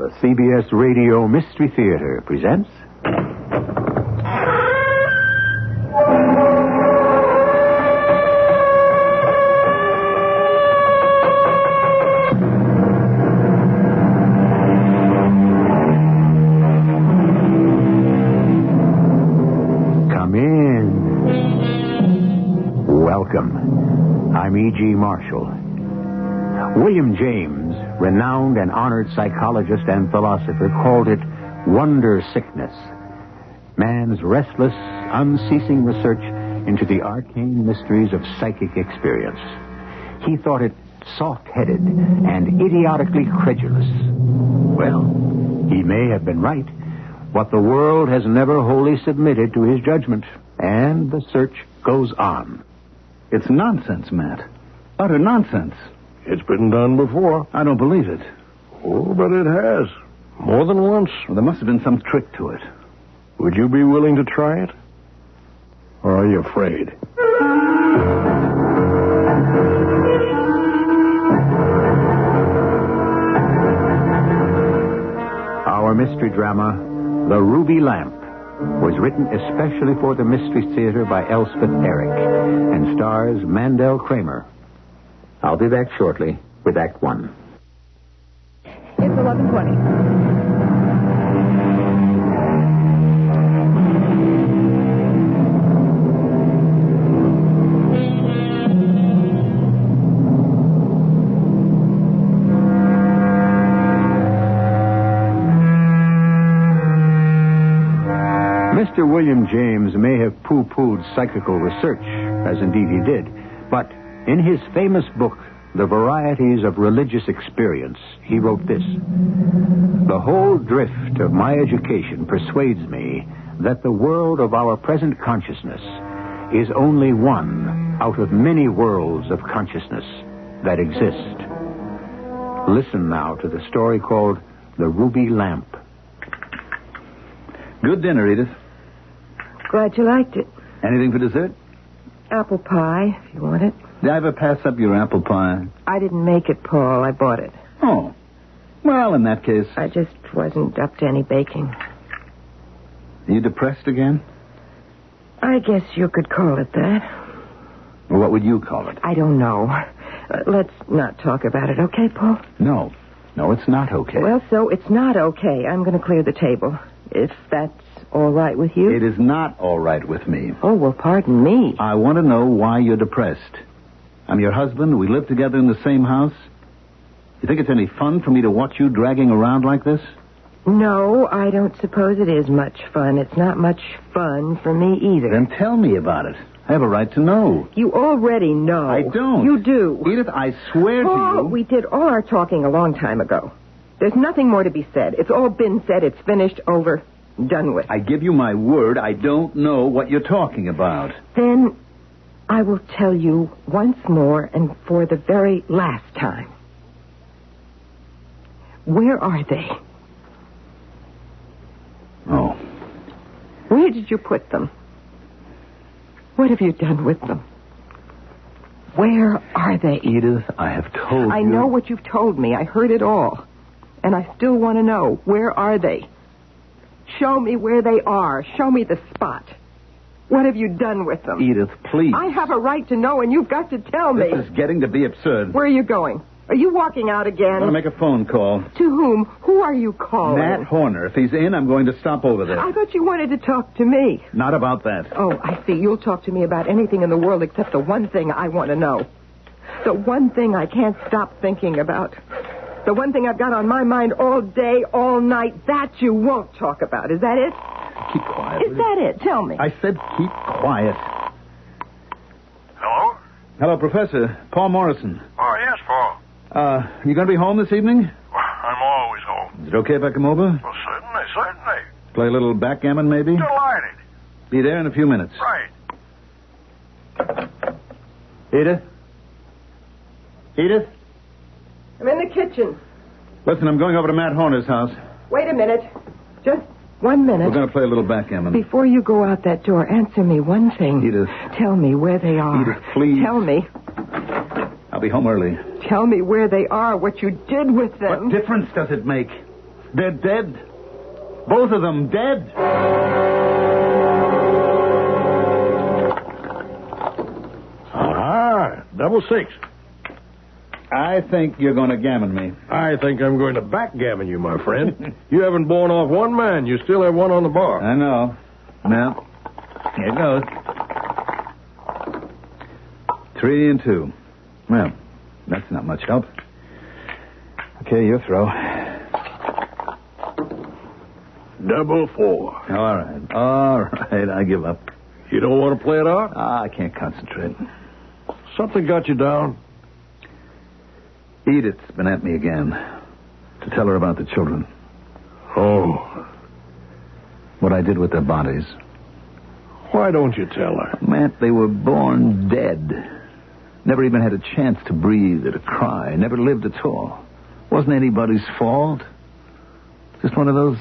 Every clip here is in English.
The CBS Radio Mystery Theater presents... Come in. Welcome. I'm E.G. Marshall. William James, renowned and honored psychologist and philosopher, called it wonder sickness. Man's restless, unceasing research into the arcane mysteries of psychic experience. He thought it soft-headed and idiotically credulous. Well, he may have been right, but the world has never wholly submitted to his judgment, and the search goes on. It's nonsense, Matt. Utter nonsense. It's been done before. I don't believe it. Oh, but it has. More than once. Well, there must have been some trick to it. Would you be willing to try it? Or are you afraid? Our mystery drama, The Ruby Lamp, was written especially for the Mystery Theater by Elspeth Eric and stars Mandel Kramer. I'll be back shortly with Act One. It's 11:20. Mr. William James may have pooh-poohed psychical research, as indeed he did, but in his famous book, The Varieties of Religious Experience, he wrote this: "The whole drift of my education persuades me that the world of our present consciousness is only one out of many worlds of consciousness that exist." Listen now to the story called The Ruby Lamp. Good dinner, Edith. Glad you liked it. Anything for dessert? Apple pie, if you want it. Did I ever pass up your apple pie? I didn't make it, Paul. I bought it. Oh. Well, in that case... I just wasn't up to any baking. Are you depressed again? I guess you could call it that. Well, what would you call it? I don't know. Let's not talk about it, okay, Paul? No. No, it's not okay. Well, so it's not okay. I'm going to clear the table. If that's all right with you. It is not all right with me. Oh, well, pardon me. I want to know why you're depressed. I'm your husband. We live together in the same house. You think it's any fun for me to watch you dragging around like this? No, I don't suppose it is much fun. It's not much fun for me either. Then tell me about it. I have a right to know. You already know. I don't. You do. Edith, I swear Paul, to you... we did all our talking a long time ago. There's nothing more to be said. It's all been said. It's finished, over, done with. I give you my word, I don't know what you're talking about. Then I will tell you once more and for the very last time. Where are they? Oh. Where did you put them? What have you done with them? Where are they? Edith, I have told you... I know what you've told me. I heard it all. And I still want to know, where are they? Show me where they are. Show me the spot. What have you done with them? Edith, please. I have a right to know, and you've got to tell me. This is getting to be absurd. Where are you going? Are you walking out again? I'm going to make a phone call. To whom? Who are you calling? Matt Horner. If he's in, I'm going to stop over there. I thought you wanted to talk to me. Not about that. Oh, I see. You'll talk to me about anything in the world except the one thing I want to know. The one thing I can't stop thinking about. The one thing I've got on my mind all day, all night, that you won't talk about. Is that it? Keep quiet. Is that it? Tell me. I said keep quiet. Hello? Hello, Professor. Paul Morrison. Oh, yes, Paul. You going to be home this evening? I'm always home. Is it okay if I come over? Well, certainly. Play a little backgammon, maybe? Delighted. Be there in a few minutes. Right. Edith? Edith? I'm in the kitchen. Listen, I'm going over to Matt Horner's house. Wait a minute. Just 1 minute. We're going to play a little backgammon. Before you go out that door, answer me one thing. Edith. Tell me where they are. Edith, please. Tell me. I'll be home early. Tell me where they are, what you did with them. What difference does it make? They're dead. Both of them dead. Aha! Double six. I think you're going to gammon me. I think I'm going to backgammon you, my friend. You haven't borne off one man. You still have one on the bar. I know. Now, here goes. 3 and 2. Well, that's not much help. Okay, your throw. Double 4. All right, I give up. You don't want to play it out? I can't concentrate. Something got you down? Edith's been at me again to tell her about the children. Oh. What I did with their bodies. Why don't you tell her? Matt, they were born dead. Never even had a chance to breathe or to cry. Never lived at all. Wasn't anybody's fault. Just one of those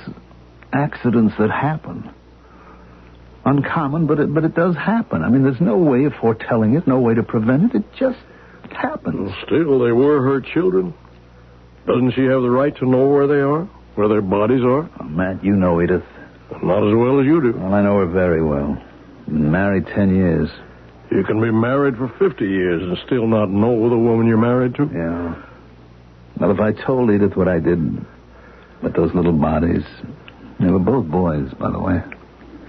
accidents that happen. Uncommon, but it does happen. I mean, there's no way of foretelling it, no way to prevent it. It just happens. Still, they were her children. Doesn't she have the right to know where they are? Where their bodies are? Oh, Matt, you know Edith. Not as well as you do. Well, I know her very well. Been married 10 years. You can be married for 50 years and still not know the woman you're married to? Yeah. Well, if I told Edith what I did with those little bodies... They were both boys, by the way.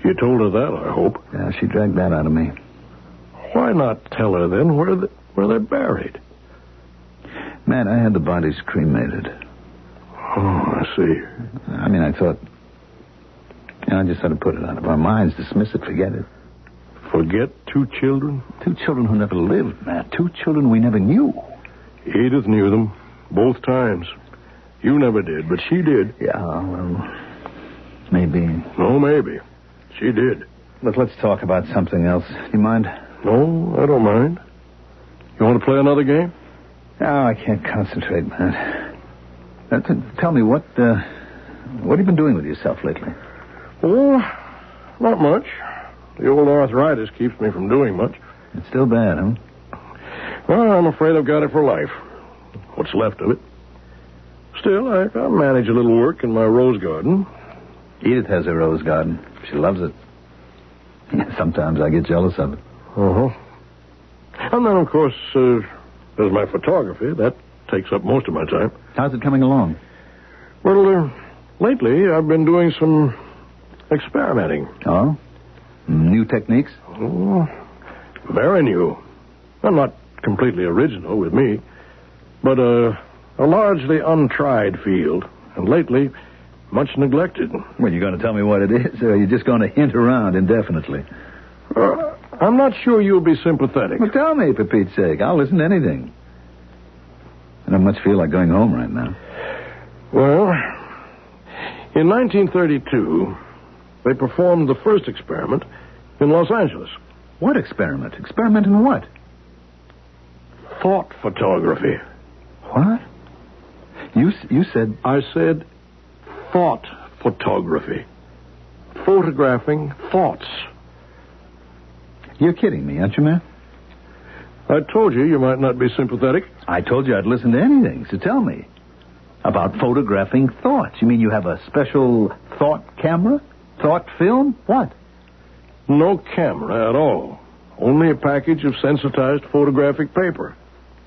You told her that, I hope. Yeah, she dragged that out of me. Why not tell her, then, where they're buried? Matt, I had the bodies cremated. Oh, I see. I mean, I thought... I just had to put it out of our minds, dismiss it, forget it. Forget 2 children? 2 children who never lived, Matt. 2 children we never knew. Edith knew them, both times. You never did, but she did. Yeah, well, maybe. No, maybe. She did. But let's talk about something else. You mind? No, I don't mind. You want to play another game? No, I can't concentrate, Matt. Tell me, what have you been doing with yourself lately? Oh, not much. The old arthritis keeps me from doing much. It's still bad, huh? Well, I'm afraid I've got it for life. What's left of it. Still, I manage a little work in my rose garden. Edith has a rose garden. She loves it. Sometimes I get jealous of it. Uh-huh. And then, of course, there's my photography. That takes up most of my time. How's it coming along? Well, lately I've been doing some experimenting. Oh? New techniques? Oh, very new. Well, not completely original with me, but a largely untried field, and lately much neglected. Well, you're going to tell me what it is, or are you just going to hint around indefinitely? I'm not sure you'll be sympathetic. Well, tell me, for Pete's sake. I'll listen to anything. I don't much feel like going home right now. Well, in 1932, they performed the first experiment in Los Angeles. What experiment? Experiment in what? Thought photography. What? You said... I said thought photography. Photographing thoughts. You're kidding me, aren't you, man? I told you might not be sympathetic. I told you I'd listen to anything, so tell me. About photographing thoughts. You mean you have a special thought camera? Thought film? What? No camera at all. Only a package of sensitized photographic paper.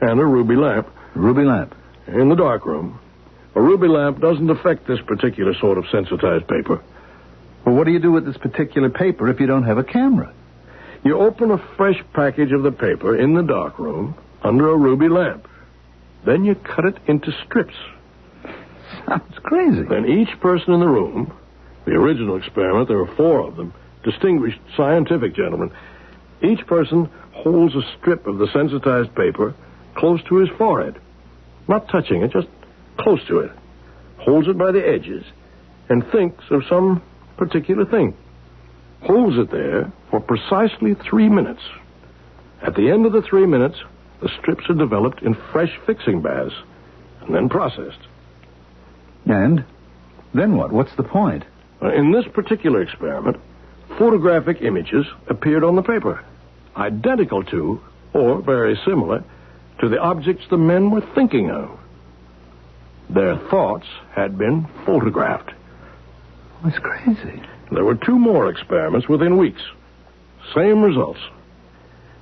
And a ruby lamp. Ruby lamp? In the darkroom. A ruby lamp doesn't affect this particular sort of sensitized paper. Well, what do you do with this particular paper if you don't have a camera? You open a fresh package of the paper in the darkroom under a ruby lamp. Then you cut it into strips. Sounds crazy. Then each person in the room, the original experiment, there were 4 of them, distinguished scientific gentlemen, each person holds a strip of the sensitized paper close to his forehead. Not touching it, just close to it. Holds it by the edges and thinks of some particular thing. Holds it there for precisely 3 minutes. At the end of the 3 minutes, the strips are developed in fresh fixing baths and then processed. And? Then what? What's the point? In this particular experiment, photographic images appeared on the paper, identical to, or very similar, to the objects the men were thinking of. Their thoughts had been photographed. That's crazy. There were 2 more experiments within weeks. Same results.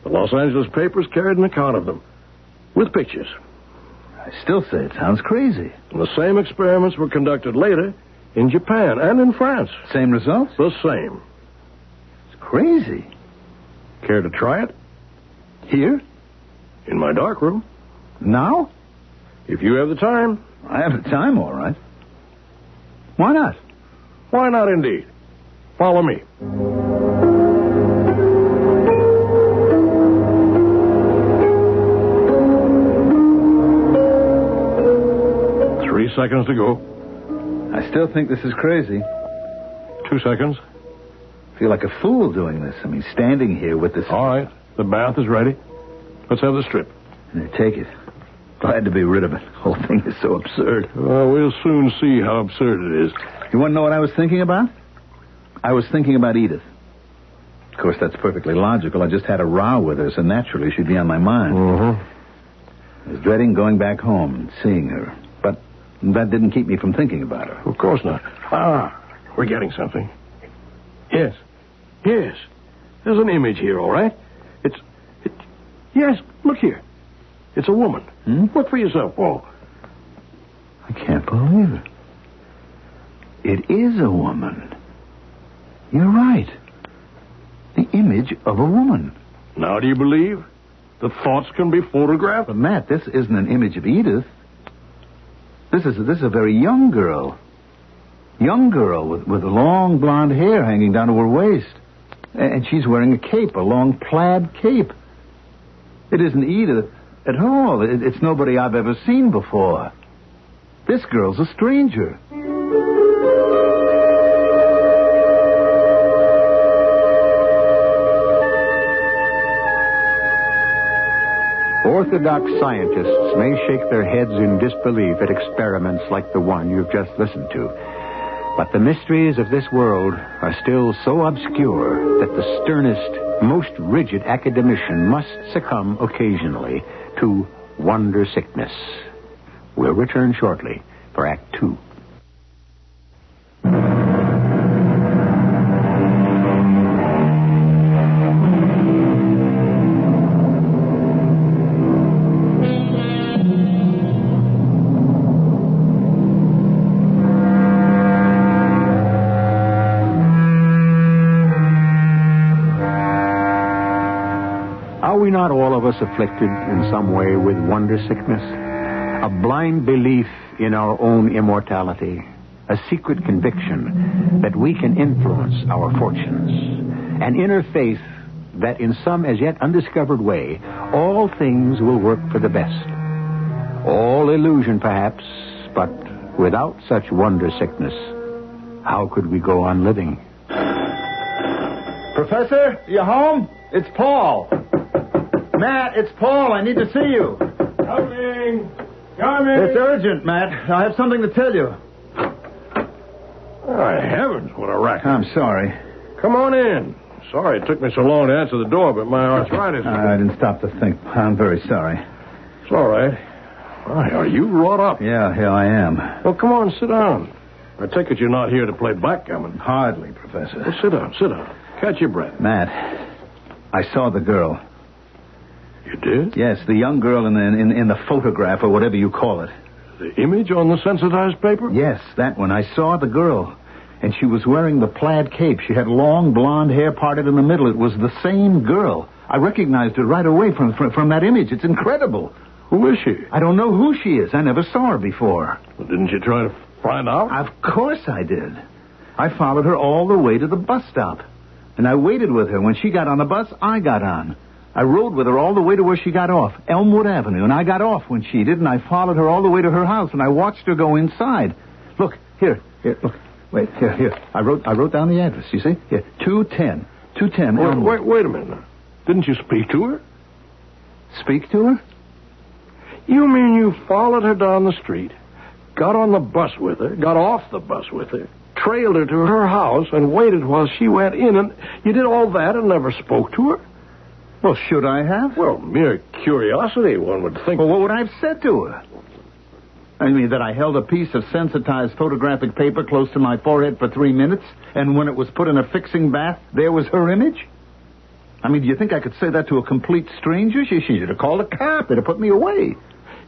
The Los Angeles papers carried an account of them, with pictures. I still say it sounds crazy. And the same experiments were conducted later in Japan and in France. Same results? The same. It's crazy. Care to try it? Here? In my darkroom. Now? If you have the time. I have the time, all right. Why not? Why not, indeed? Follow me. 3 seconds to go. I still think this is crazy. 2 seconds. I feel like a fool doing this. I mean, standing here with this... All right. The bath is ready. Let's have the strip. Take it. Glad to be rid of it. The whole thing is so absurd. We'll soon see how absurd it is. You want to know what I was thinking about? I was thinking about Edith. Of course, that's perfectly logical. I just had a row with her, so naturally she'd be on my mind. Mm-hmm. I was dreading going back home and seeing her. But that didn't keep me from thinking about her. Of course not. We're getting something. Yes. There's an image here, all right? Yes, look here. It's a woman. Look for yourself, Paul. I can't believe it. It is a woman. You're right. The image of a woman. Now do you believe? The thoughts can be photographed? But, Matt, this isn't an image of Edith. This is a very young girl. Young girl with long blonde hair hanging down to her waist. And she's wearing a cape, a long plaid cape. It isn't Edith at all. It's nobody I've ever seen before. This girl's a stranger. Orthodox scientists may shake their heads in disbelief at experiments like the one you've just listened to. But the mysteries of this world are still so obscure that the sternest, most rigid academician must succumb occasionally to wonder sickness. We'll return shortly for Act 2. Are we not all of us afflicted in some way with wonder sickness? A blind belief in our own immortality, a secret conviction that we can influence our fortunes, an inner faith that in some as yet undiscovered way, all things will work for the best. All illusion, perhaps, but without such wonder sickness, how could we go on living? Professor, you home? It's Paul. Matt, it's Paul. I need to see you. Coming. It's urgent, Matt. I have something to tell you. Oh, heavens, what a racket. I'm sorry. Come on in. Sorry it took me so long to answer the door, but my arthritis... I didn't stop to think. I'm very sorry. It's all right. Why, are you wrought up? Yeah, I am. Well, come on, sit down. I take it you're not here to play backgammon. Hardly, Professor. Well, sit down. Catch your breath. Matt, I saw the girl. You did? Yes, the young girl in the photograph, or whatever you call it. The image on the sensitized paper? Yes, that one. I saw the girl. And she was wearing the plaid cape. She had long blonde hair parted in the middle. It was the same girl. I recognized her right away from that image. It's incredible. Who is she? I don't know who she is. I never saw her before. Well, didn't you try to find out? Of course I did. I followed her all the way to the bus stop. And I waited with her. When she got on the bus, I got on. I rode with her all the way to where she got off, Elmwood Avenue, and I got off when she did, and I followed her all the way to her house, and I watched her go inside. Look, here, look. Wait, here. I wrote down the address, you see? Here, 210 Elmwood. Wait a minute now. Didn't you speak to her? Speak to her? You mean you followed her down the street, got on the bus with her, got off the bus with her, trailed her to her house, and waited while she went in, and you did all that and never spoke to her? Well, should I have? Well, mere curiosity, one would think. Well, what would I have said to her? I mean, that I held a piece of sensitized photographic paper close to my forehead for 3 minutes, and when it was put in a fixing bath, there was her image? I mean, do you think I could say that to a complete stranger? She should have called a cop. It'd have put me away.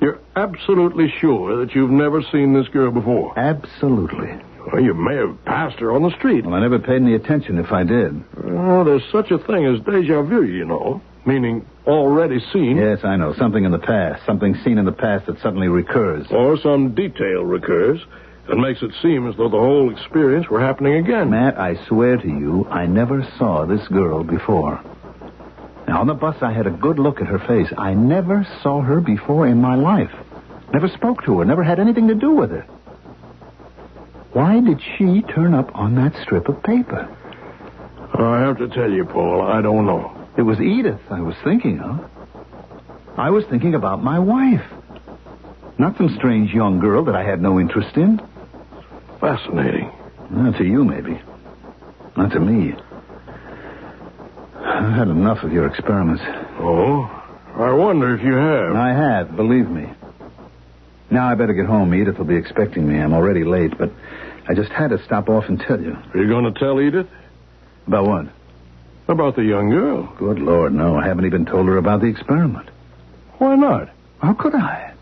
You're absolutely sure that you've never seen this girl before? Absolutely. Well, you may have passed her on the street. Well, I never paid any attention if I did. Oh, there's such a thing as deja vu, you know. Meaning already seen. Yes, I know. Something in the past. Something seen in the past that suddenly recurs. Or some detail recurs and makes it seem as though the whole experience were happening again. Matt, I swear to you, I never saw this girl before. Now, on the bus, I had a good look at her face. I never saw her before in my life. Never spoke to her. Never had anything to do with her. Why did she turn up on that strip of paper? I have to tell you, Paul, I don't know. It was Edith I was thinking of. I was thinking about my wife. Not some strange young girl that I had no interest in. Fascinating. Well, to you, maybe. Not to me. I've had enough of your experiments. Oh? I wonder if you have. I have, believe me. Now I better get home. Edith will be expecting me. I'm already late, but I just had to stop off and tell you. Are you going to tell Edith? About what? About the young girl. Good Lord, no. I haven't even told her about the experiment. Why not? How could I?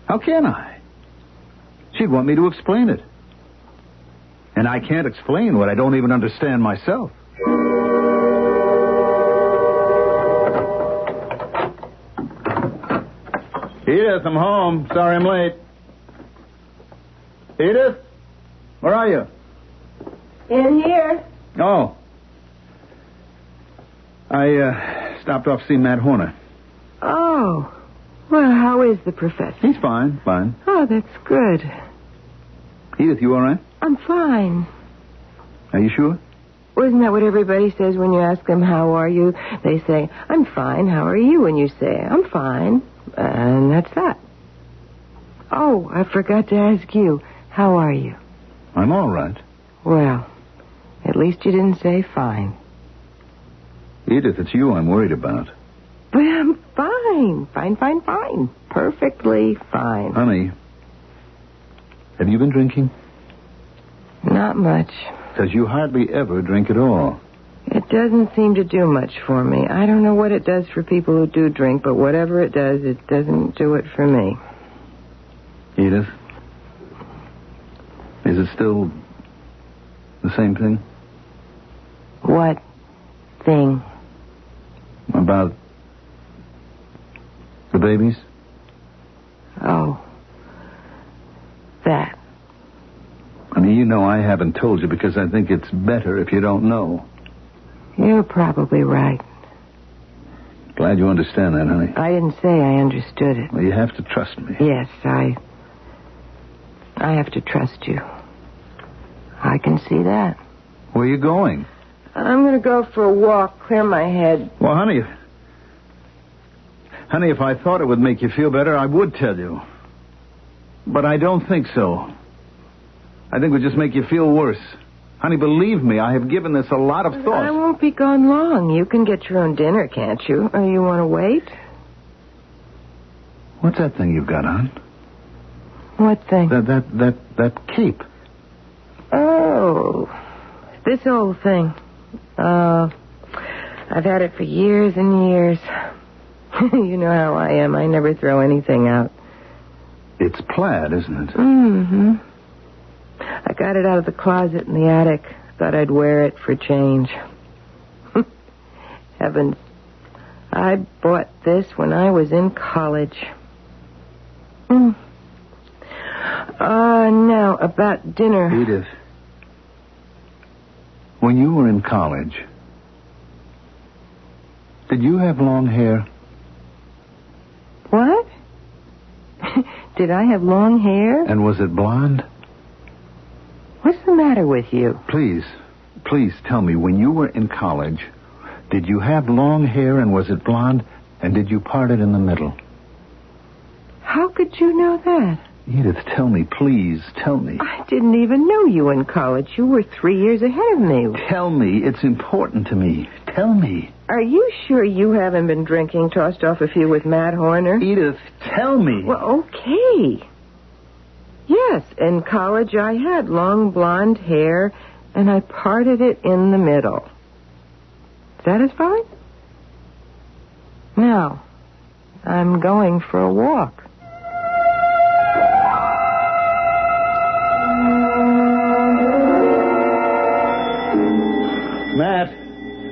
How can I? She'd want me to explain it. And I can't explain what I don't even understand myself. Edith, I'm home. Sorry I'm late. Edith? Where are you? In here. Oh. I stopped off to see Matt Horner. Oh. Well, how is the professor? He's fine. Oh, that's good. Edith, you all right? I'm fine. Are you sure? Well, isn't that what everybody says when you ask them, how are you? They say, I'm fine. How are you? And you say, I'm fine. And that's that. Oh, I forgot to ask you. How are you? I'm all right. Well, at least you didn't say fine. Edith, it's you I'm worried about. But I'm fine. Fine. Perfectly fine. Honey, have you been drinking? Not much. Because you hardly ever drink at all. It doesn't seem to do much for me. I don't know what it does for people who do drink, but whatever it does, it doesn't do it for me. Edith, is it still the same thing? What thing? About the babies? Oh, that. I mean, you know I haven't told you because I think it's better if you don't know. You're probably right. Glad you understand that, honey. I didn't say I understood it. Well, you have to trust me. Yes, I have to trust you. I can see that. Where are you going? I'm going to go for a walk, clear my head. Well, honey, if I thought it would make you feel better, I would tell you. But I don't think so. I think it would just make you feel worse. Honey, believe me, I have given this a lot of thought. I won't be gone long. You can get your own dinner, can't you? Or you want to wait? What's that thing you've got on? What thing? That cape. Oh, this old thing. I've had it for years and years. You know how I am. I never throw anything out. It's plaid, isn't it? Mm-hmm. I got it out of the closet in the attic. Thought I'd wear it for change. Heavens. I bought this when I was in college. Now, about dinner. Edith, when you were in college, did you have long hair? What? Did I have long hair? And was it blonde? What's the matter with you? Please tell me, when you were in college, did you have long hair and was it blonde? And did you part it in the middle? How could you know that? Edith, tell me, please, tell me. I didn't even know you in college. You were 3 years ahead of me. Tell me, it's important to me. Tell me. Are you sure you haven't been drinking, tossed off a few with Matt Horner? Edith, tell me. Well, okay. Yes, in college I had long blonde hair, and I parted it in the middle. Satisfied? Now, I'm going for a walk.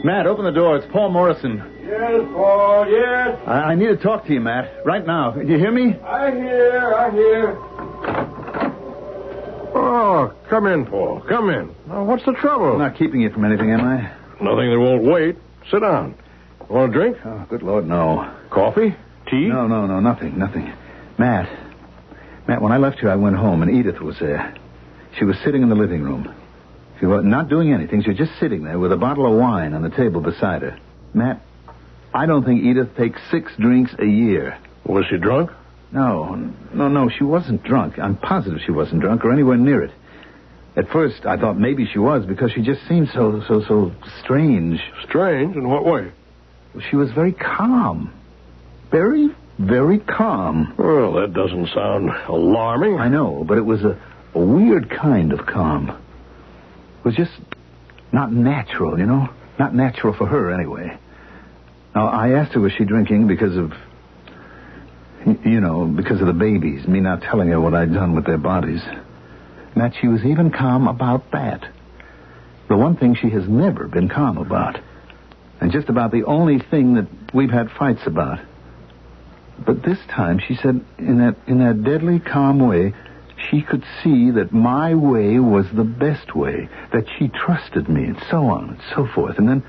Matt, open the door. It's Paul Morrison. Yes, Paul, yes. I need to talk to you, Matt. Right now. Do you hear me? I hear. Oh, come in, Paul. Come in. Now, what's the trouble? I'm not keeping you from anything, am I? Nothing that won't wait. Sit down. Want a drink? Oh, good Lord, no. Coffee? Tea? No, nothing. Matt, when I left you, I went home, and Edith was there. She was sitting in the living room. She was not doing anything. She was just sitting there with a bottle of wine on the table beside her. Matt, I don't think Edith takes 6 drinks a year. Was she drunk? No, she wasn't drunk. I'm positive she wasn't drunk or anywhere near it. At first, I thought maybe she was because she just seemed so strange. Strange? In what way? She was very calm. Very, very calm. Well, that doesn't sound alarming. I know, but it was a weird kind of calm. It was just not natural, you know? Not natural for her, anyway. Now, I asked her, was she drinking because of the babies, me not telling her what I'd done with their bodies. Matt, she was even calm about that. The one thing she has never been calm about. And just about the only thing that we've had fights about. But this time, she said, in that deadly calm way, she could see that my way was the best way, that she trusted me, and so on and so forth. And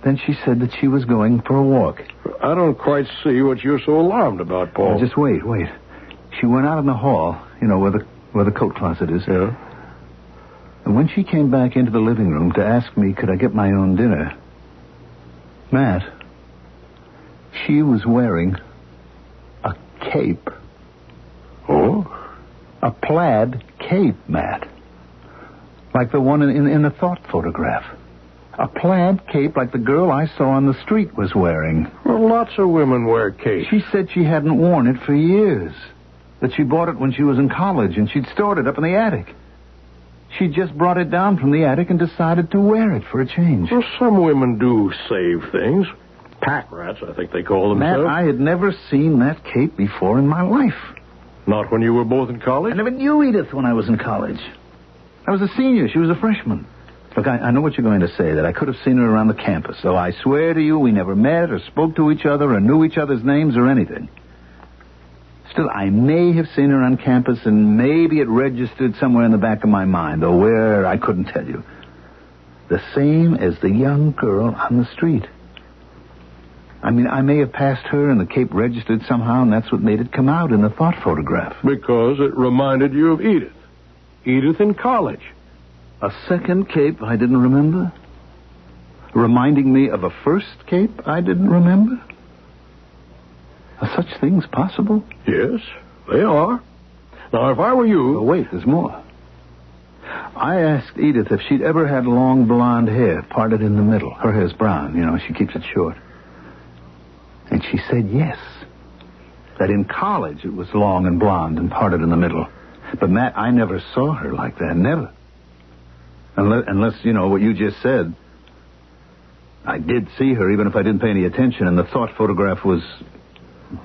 then she said that she was going for a walk. I don't quite see what you're so alarmed about, Paul. Just wait. She went out in the hall, where the coat closet is. Yeah? And when she came back into the living room to ask me, could I get my own dinner, Matt, she was wearing a cape. Oh? A plaid cape, Matt. Like the one in the thought photograph. A plaid cape like the girl I saw on the street was wearing. Well, lots of women wear capes. She said she hadn't worn it for years. That she bought it when she was in college and she'd stored it up in the attic. She just brought it down from the attic and decided to wear it for a change. Well, some women do save things. Pack rats, I think they call themselves. Matt, I had never seen that cape before in my life. Not when you were both in college? I never knew Edith when I was in college. I was a senior. She was a freshman. Look, I know what you're going to say, that I could have seen her around the campus. So I swear to you, we never met or spoke to each other or knew each other's names or anything. Still, I may have seen her on campus, and maybe it registered somewhere in the back of my mind, though where, I couldn't tell you. The same as the young girl on the street. I mean, I may have passed her and the cape registered somehow, and that's what made it come out in the thought photograph. Because it reminded you of Edith. Edith in college. A second cape I didn't remember? Reminding me of a first cape I didn't remember? Are such things possible? Yes, they are. Now, if I were you... Oh, wait, there's more. I asked Edith if she'd ever had long blonde hair parted in the middle. Her hair's brown, she keeps it short. And she said yes. That in college it was long and blonde and parted in the middle. But, Matt, I never saw her like that. Never. Unless, what you just said. I did see her, even if I didn't pay any attention, and the thought photograph was,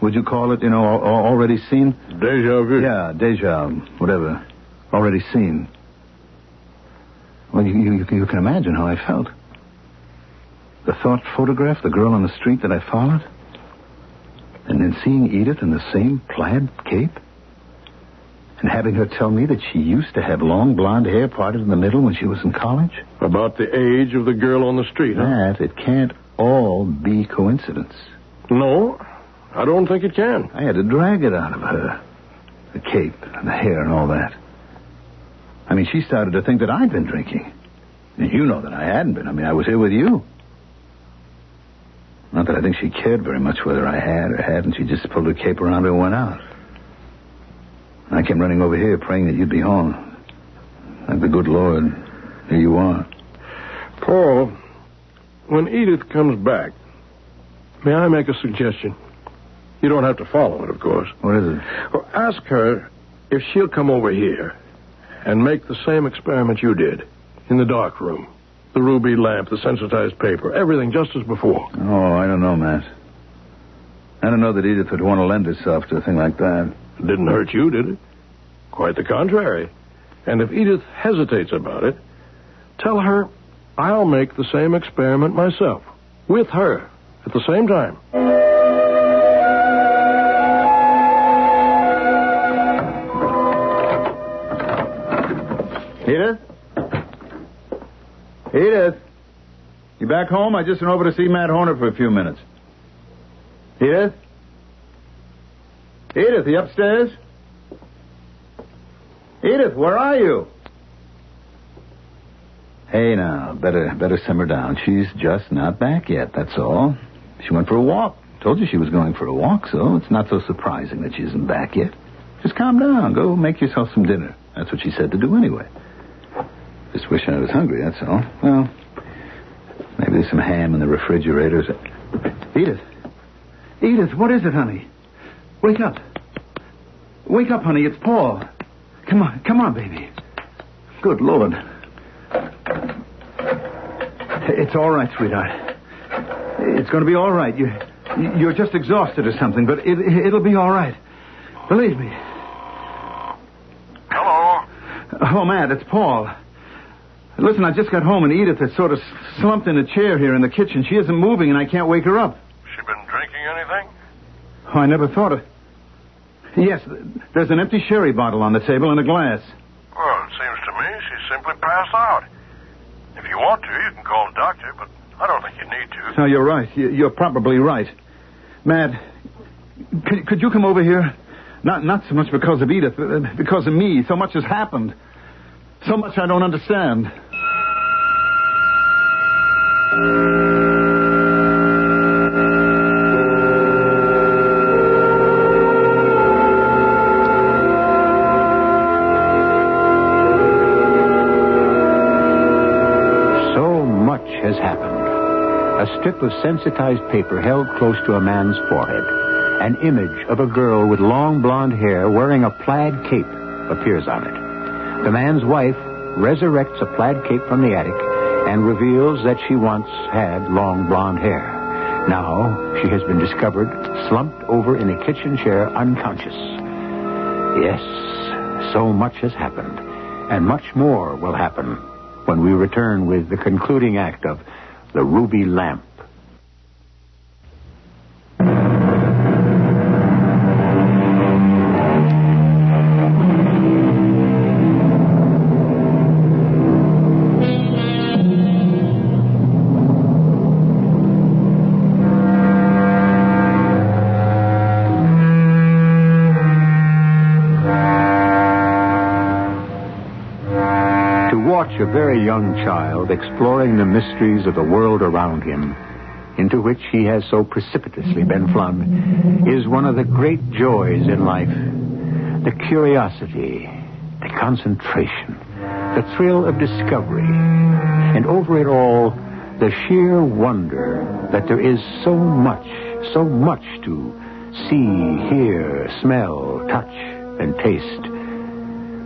would you call it, already seen? Deja vu. Yeah, whatever. Already seen. Well, you can imagine how I felt. The thought photograph, the girl on the street that I followed, and then seeing Edith in the same plaid cape, and having her tell me that she used to have long blonde hair parted in the middle when she was in college. About the age of the girl on the street, huh? That, it can't all be coincidence. No, I don't think it can. I had to drag it out of her. The cape and the hair and all that. I mean, she started to think that I'd been drinking. And you know that I hadn't been. I mean, I was here with you. Not that I think she cared very much whether I had or hadn't. She just pulled her cape around her and went out. I came running over here praying that you'd be home. Like the good Lord, here you are. Paul, when Edith comes back, may I make a suggestion? You don't have to follow it, of course. What is it? Well, ask her if she'll come over here and make the same experiment you did in the dark room, the ruby lamp, the sensitized paper, everything just as before. Oh, I don't know, Matt. I don't know that Edith would want to lend herself to a thing like that. It didn't hurt you, did it? Quite the contrary. And if Edith hesitates about it, tell her I'll make the same experiment myself, with her, at the same time. Edith? Edith? You back home? I just went over to see Matt Horner for a few minutes. Edith? Edith, you upstairs? Edith, where are you? Hey, now, better simmer down. She's just not back yet, that's all. She went for a walk. Told you she was going for a walk, so it's not so surprising that she isn't back yet. Just calm down. Go make yourself some dinner. That's what she said to do anyway. Just wish I was hungry, that's all. Well, maybe there's some ham in the refrigerator. Edith. Edith, what is it, honey? Wake up. Wake up, honey. It's Paul. Come on, baby. Good Lord. It's all right, sweetheart. It's going to be all right. You're just exhausted or something, but it'll be all right. Believe me. Hello? Oh, Matt, it's Paul. Listen, I just got home, and Edith is sort of slumped in a chair here in the kitchen. She isn't moving, and I can't wake her up. She been drinking anything? Oh, I never thought of... Yes, there's an empty sherry bottle on the table and a glass. Well, it seems to me she's simply passed out. If you want to, you can call a doctor, but I don't think you need to. No, you're right. You're probably right. Matt, could you come over here? Not so much because of Edith, but because of me. So much has happened. So much I don't understand. So much has happened. A strip of sensitized paper held close to a man's forehead. An image of a girl with long blonde hair wearing a plaid cape appears on it. The man's wife resurrects a plaid cape from the attic and reveals that she once had long blonde hair. Now she has been discovered slumped over in a kitchen chair unconscious. Yes, so much has happened, and much more will happen when we return with the concluding act of The Ruby Lamp. A very young child exploring the mysteries of the world around him, into which he has so precipitously been flung, is one of the great joys in life. The curiosity, the concentration, the thrill of discovery, and over it all, the sheer wonder that there is so much to see, hear, smell, touch, and taste.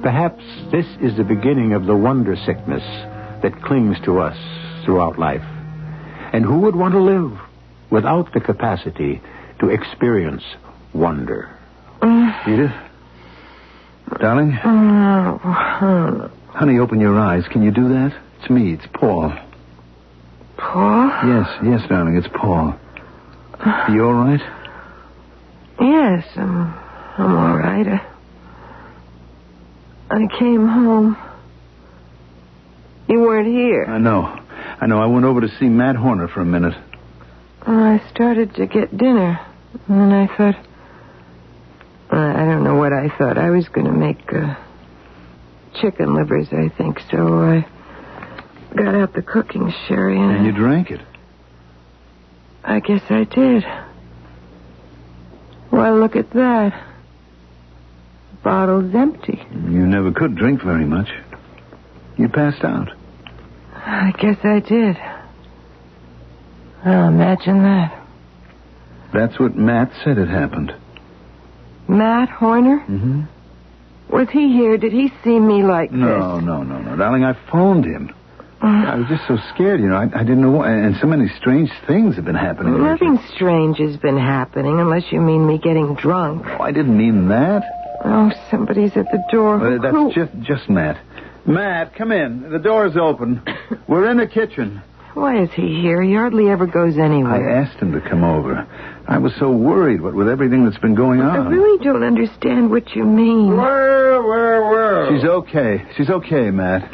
Perhaps this is the beginning of the wonder sickness that clings to us throughout life. And who would want to live without the capacity to experience wonder? Edith? Darling? Honey, open your eyes. Can you do that? It's me. It's Paul. Paul? Yes, darling. It's Paul. Are you all right? Yes, I'm all right. I came home. You weren't here. I know. I went over to see Matt Horner for a minute. I started to get dinner. And then I thought... I don't know what I thought. I was going to make chicken livers, I think. So I got out the cooking sherry and you drank it. I guess I did. Well, look at that. The bottle's empty. You never could drink very much. You passed out. I guess I did. Oh, imagine that. That's what Matt said had happened. Matt Horner? Mm-hmm. Was he here? Did he see me like this? No. Darling, I phoned him. I was just so scared, I didn't know what... And so many strange things have been happening. Nothing strange has been happening, unless you mean me getting drunk. Oh, I didn't mean that. Oh, somebody's at the door. That's just Matt. Matt, come in. The door's open. We're in the kitchen. Why is he here? He hardly ever goes anywhere. I asked him to come over. I was so worried with everything that's been going on. I really don't understand what you mean. Well. She's okay, Matt.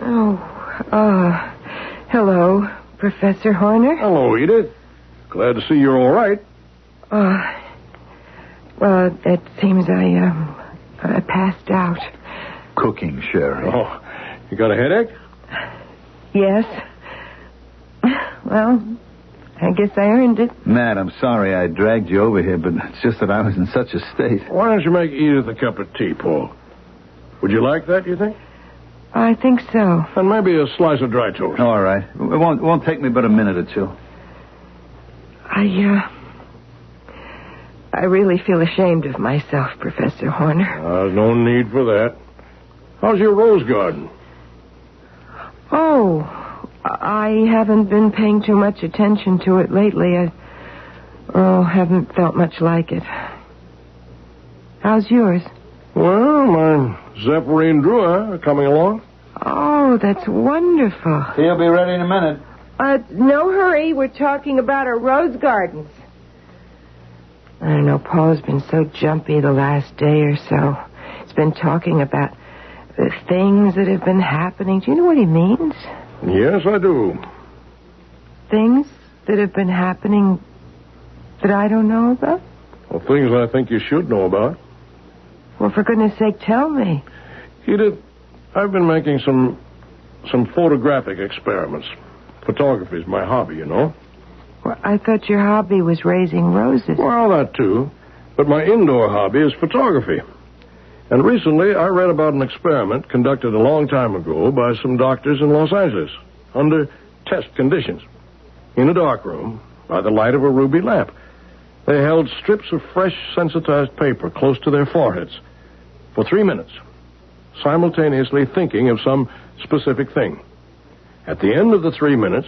Hello, Professor Horner. Hello, Edith. Glad to see you're all right. Well, it seems I passed out. Cooking, Sherry. Oh, you got a headache? Yes. Well, I guess I earned it. Matt, I'm sorry I dragged you over here, but it's just that I was in such a state. Why don't you make Edith a cup of tea, Paul? Would you like that, you think? I think so. And maybe a slice of dry toast. All right. It won't take me but a minute or two. I really feel ashamed of myself, Professor Horner. There's no need for that. How's your rose garden? Oh, I haven't been paying too much attention to it lately. I haven't felt much like it. How's yours? Well, my Zephyrine Drewer coming along. Oh, that's wonderful. He'll be ready in a minute. No hurry. We're talking about our rose gardens. I don't know, Paul's been so jumpy the last day or so. He's been talking about the things that have been happening. Do you know what he means? Yes, I do. Things that have been happening that I don't know about? Well, things I think you should know about. Well, for goodness sake, tell me. Edith, I've been making some photographic experiments. Photography's my hobby, you know. Well, I thought your hobby was raising roses. Well, that too. But my indoor hobby is photography. And recently I read about an experiment conducted a long time ago by some doctors in Los Angeles under test conditions. In a dark room, by the light of a ruby lamp, they held strips of fresh sensitized paper close to their foreheads for 3 minutes, simultaneously thinking of some specific thing. At the end of the 3 minutes,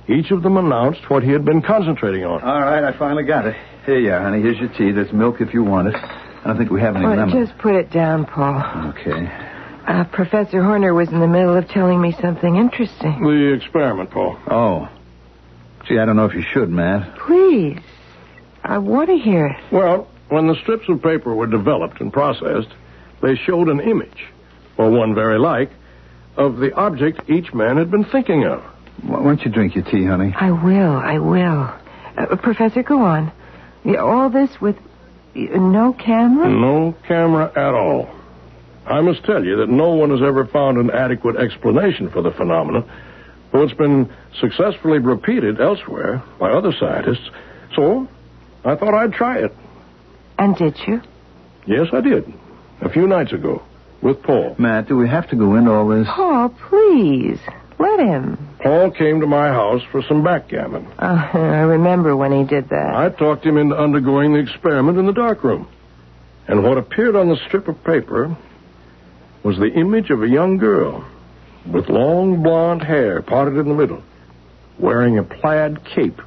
each of them announced what he had been concentrating on. All right, I finally got it. Here you are, honey. Here's your tea. There's milk if you want it. I don't think we have any lemon. Just put it down, Paul. Okay. Professor Horner was in the middle of telling me something interesting. The experiment, Paul. Oh. Gee, I don't know if you should, Matt. Please. I want to hear it. Well, when the strips of paper were developed and processed, they showed an image, or one very like, of the object each man had been thinking of. Why don't you drink your tea, honey? I will. Professor, go on. All this with no camera? No camera at all. I must tell you that no one has ever found an adequate explanation for the phenomenon, though it's been successfully repeated elsewhere by other scientists. So, I thought I'd try it. And did you? Yes, I did. A few nights ago, with Paul. Matt, do we have to go into all this? Paul, please. Let him. Paul came to my house for some backgammon. I remember when he did that. I talked him into undergoing the experiment in the darkroom. And what appeared on the strip of paper was the image of a young girl with long blonde hair parted in the middle, wearing a plaid cape.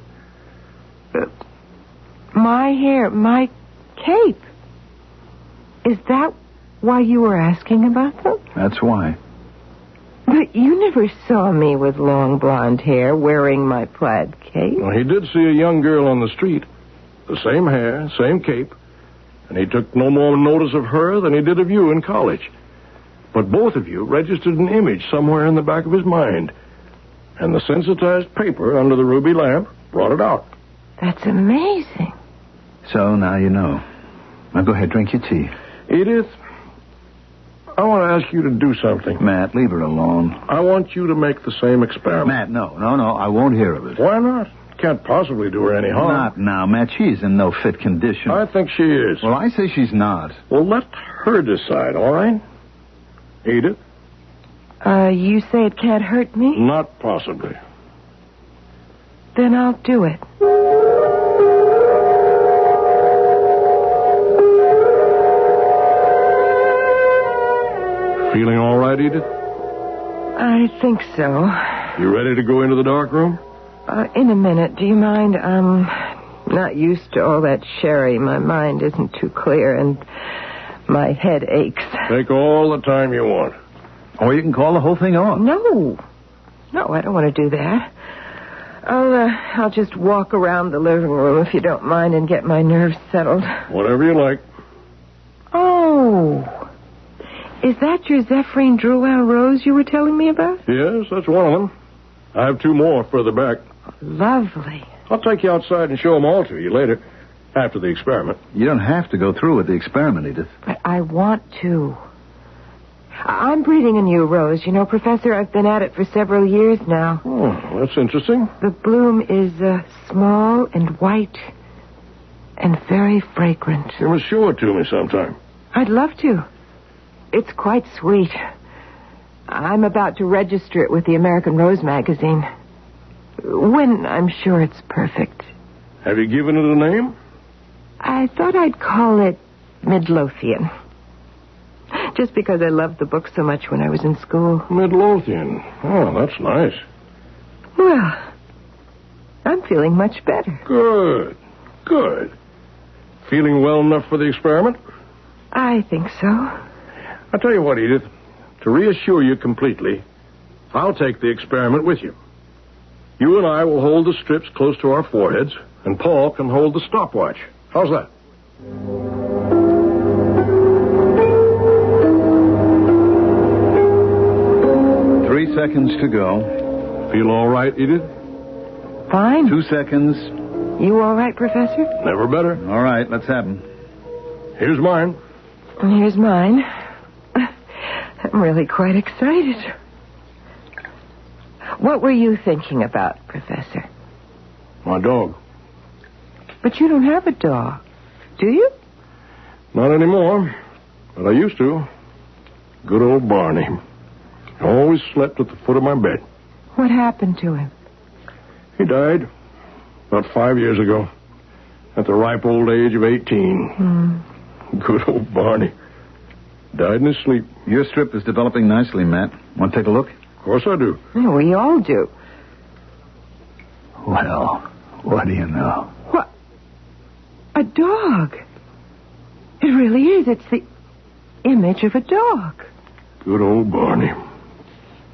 My hair, my cape. Is that why you were asking about them? That's why. But you never saw me with long blonde hair wearing my plaid cape. Well, he did see a young girl on the street. The same hair, same cape. And he took no more notice of her than he did of you in college. But both of you registered an image somewhere in the back of his mind. And the sensitized paper under the ruby lamp brought it out. That's amazing. So now you know. Now go ahead, drink your tea. Edith, I want to ask you to do something. Matt, leave her alone. I want you to make the same experiment. Matt, no. I won't hear of it. Why not? Can't possibly do her any harm. Not now, Matt. She's in no fit condition. I think she is. Well, I say she's not. Well, let her decide, all right? Edith? You say it can't hurt me? Not possibly. Then I'll do it. Feeling all right, Edith? I think so. You ready to go into the dark room? In a minute. Do you mind? I'm not used to all that sherry. My mind isn't too clear, and my head aches. Take all the time you want. Or you can call the whole thing off. No, I don't want to do that. I'll just walk around the living room, if you don't mind, and get my nerves settled. Whatever you like. Oh, is that your Zephyrin Drouin rose you were telling me about? Yes, that's one of them. I have 2 more further back. Lovely. I'll take you outside and show them all to you later, after the experiment. You don't have to go through with the experiment, Edith. But I want to. I'm breeding a new rose. You know, Professor, I've been at it for several years now. Oh, that's interesting. The bloom is small and white and very fragrant. You must show it to me sometime. I'd love to. It's quite sweet. I'm about to register it with the American Rose magazine. When I'm sure it's perfect. Have you given it a name? I thought I'd call it Midlothian. Just because I loved the book so much when I was in school. Midlothian. Oh, that's nice. Well, I'm feeling much better. Good. Feeling well enough for the experiment? I think so. I'll tell you what, Edith. To reassure you completely, I'll take the experiment with you. You and I will hold the strips close to our foreheads, and Paul can hold the stopwatch. How's that? 3 seconds to go. Feel all right, Edith? Fine. 2 seconds. You all right, Professor? Never better. All right, let's have them. Here's mine. And here's mine. I'm really quite excited. What were you thinking about, Professor? My dog. But you don't have a dog, do you? Not anymore, but I used to. Good old Barney. Always slept at the foot of my bed. What happened to him? He died about 5 years ago, at the ripe old age of 18. Good old Barney. Died in his sleep. Your strip is developing nicely, Matt. Want to take a look? Of course I do. Yeah, we all do. Well, what do you know? What? A dog. It really is. It's the image of a dog. Good old Barney.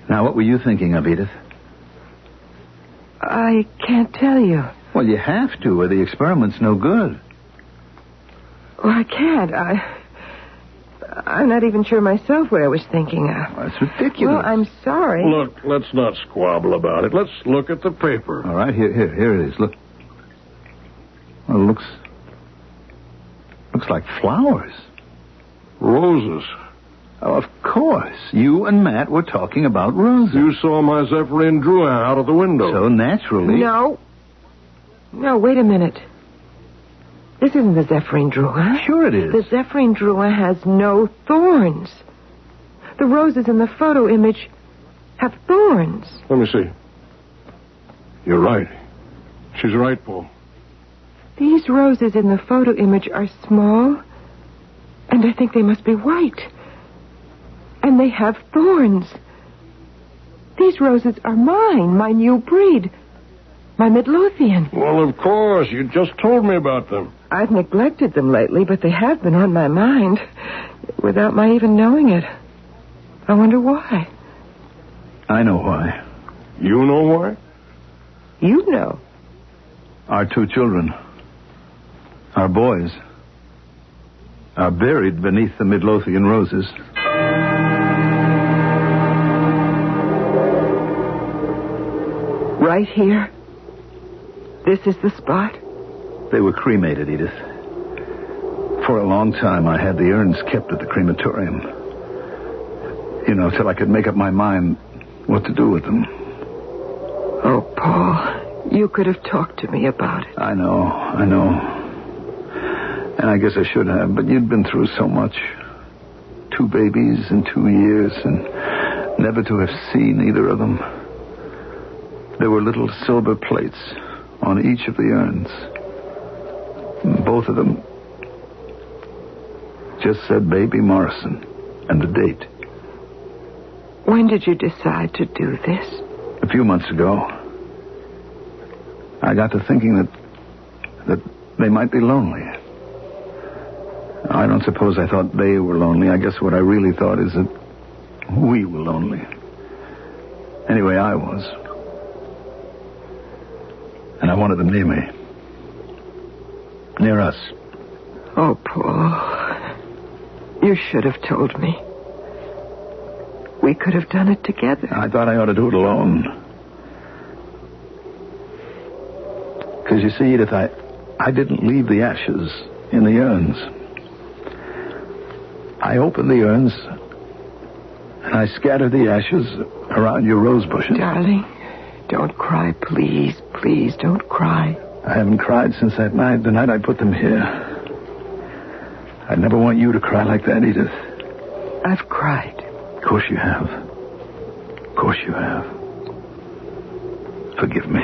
Now, what were you thinking of, Edith? I can't tell you. Well, you have to, or the experiment's no good. Well, I can't. I'm not even sure myself what I was thinking of. Well, that's ridiculous. Well, I'm sorry. Look, let's not squabble about it. Let's look at the paper. All right, here it is. Look. Well, it looks like flowers. Roses. Oh, of course. You and Matt were talking about roses. You saw my Zephyrin Drouin out of the window. So naturally... No, wait a minute. This isn't the Zephyrin Drouin. Sure it is. The Zephyrin Drouin has no thorns. The roses in the photo image have thorns. Let me see. You're right. She's right, Paul. These roses in the photo image are small, and I think they must be white. And they have thorns. These roses are mine, my new breed, my Midlothian. Well, of course. You just told me about them. I've neglected them lately, but they have been on my mind without my even knowing it. I wonder why. I know why. You know why? You know. Our 2 children, our boys, are buried beneath the Midlothian roses. Right here? This is the spot? They were cremated, Edith. For a long time, I had the urns kept at the crematorium. You know, till I could make up my mind what to do with them. Oh, Paul, you could have talked to me about it. I know. And I guess I should have, but you'd been through so much. 2 babies in 2 years, and never to have seen either of them. There were little silver plates on each of the urns. Both of them just said Baby Morrison and the date. When did you decide to do this? A few months ago. I got to thinking that they might be lonely. I don't suppose I thought they were lonely. I guess what I really thought is that we were lonely. Anyway, I was. And I wanted them near me. Near us. Oh, Paul. You should have told me. We could have done it together. I thought I ought to do it alone. Because you see, Edith, I didn't leave the ashes in the urns. I opened the urns, and I scattered the ashes around your rose bushes. Darling, don't cry, please. Please, don't cry. I haven't cried since that night, the night I put them here. I'd never want you to cry like that, Edith. I've cried. Of course you have. Of course you have. Forgive me.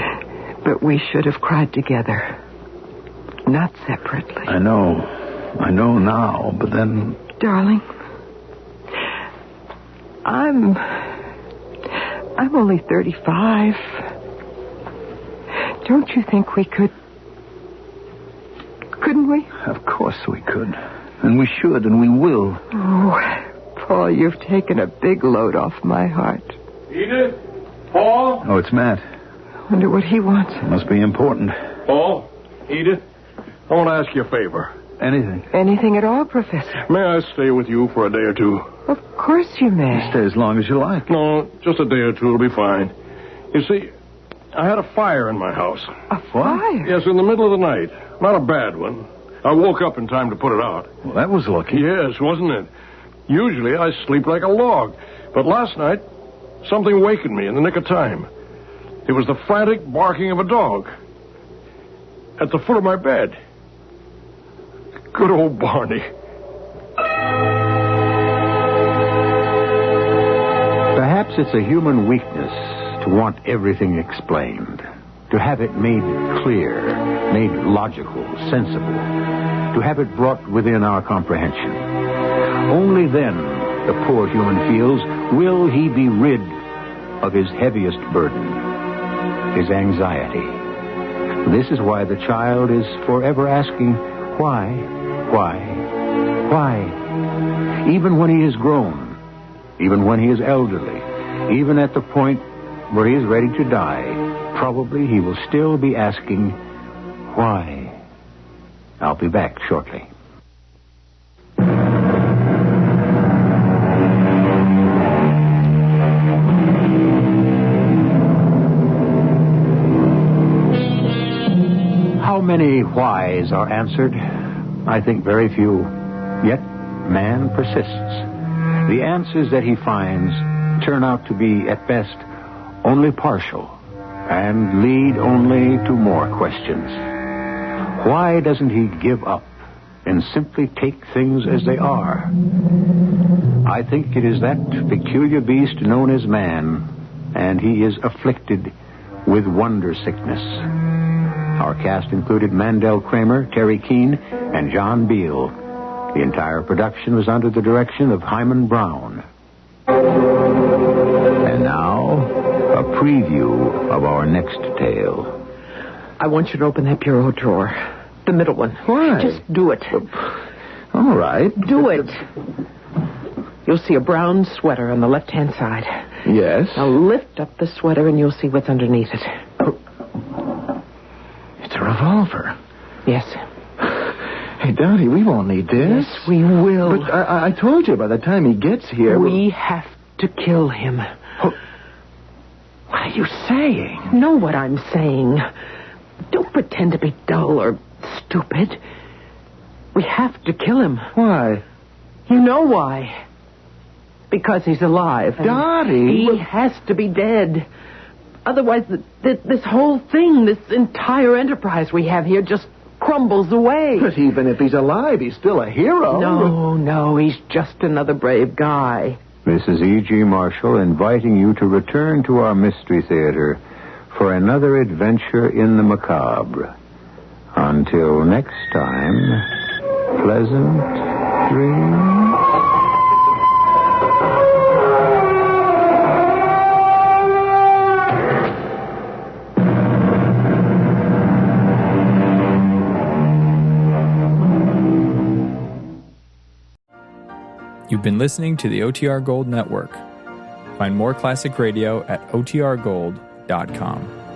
But we should have cried together. Not separately. I know. I know now, but then... Darling, I'm only 35. Don't you think we could... Couldn't we? Of course we could. And we should, and we will. Oh, Paul, you've taken a big load off my heart. Edith? Paul? Oh, it's Matt. Wonder what he wants. It must be important. Paul? Edith? I want to ask you a favor. Anything. Anything at all, Professor. May I stay with you for a day or two? Of course you may. Stay as long as you like. No, just a day or two will be fine. You see, I had a fire in my house. A fire? Yes, in the middle of the night. Not a bad one. I woke up in time to put it out. Well, that was lucky. Yes, wasn't it? Usually I sleep like a log. But last night, something wakened me in the nick of time. It was the frantic barking of a dog. At the foot of my bed. Good old Barney. Perhaps it's a human weakness to want everything explained, to have it made clear, made logical, sensible, to have it brought within our comprehension. Only then, the poor human feels, will he be rid of his heaviest burden, his anxiety. This is why the child is forever asking, why? Even when he is grown, even when he is elderly, even at the point where he is ready to die, probably he will still be asking, why? I'll be back shortly. How many whys are answered? I think very few. Yet, man persists. The answers that he finds turn out to be, at best, only partial and lead only to more questions. Why doesn't he give up and simply take things as they are? I think it is that peculiar beast known as man, and he is afflicted with wonder sickness. Our cast included Mandel Kramer, Terry Keane, and John Beal. The entire production was under the direction of Hyman Brown. And now, a preview of our next tale. I want you to open that bureau drawer. The middle one. Why? Just do it. All right. Do it. You'll see a brown sweater on the left-hand side. Yes. Now lift up the sweater and you'll see what's underneath it. It's a revolver. Yes. Hey, Dottie, we won't need this. Yes, we will. But I told you by the time he gets here... We have to kill him. What are you saying? Know what I'm saying. Don't pretend to be dull or stupid. We have to kill him. Why? You know why. Because he's alive. Dottie! He has to be dead. Otherwise, this whole thing, this entire enterprise we have here just crumbles away. But even if he's alive, he's still a hero. No, he's just another brave guy. This is E.G. Marshall inviting you to return to our Mystery Theater for another adventure in the macabre. Until next time, pleasant dreams. You've been listening to the OTR Gold Network. Find more classic radio at otrgold.com.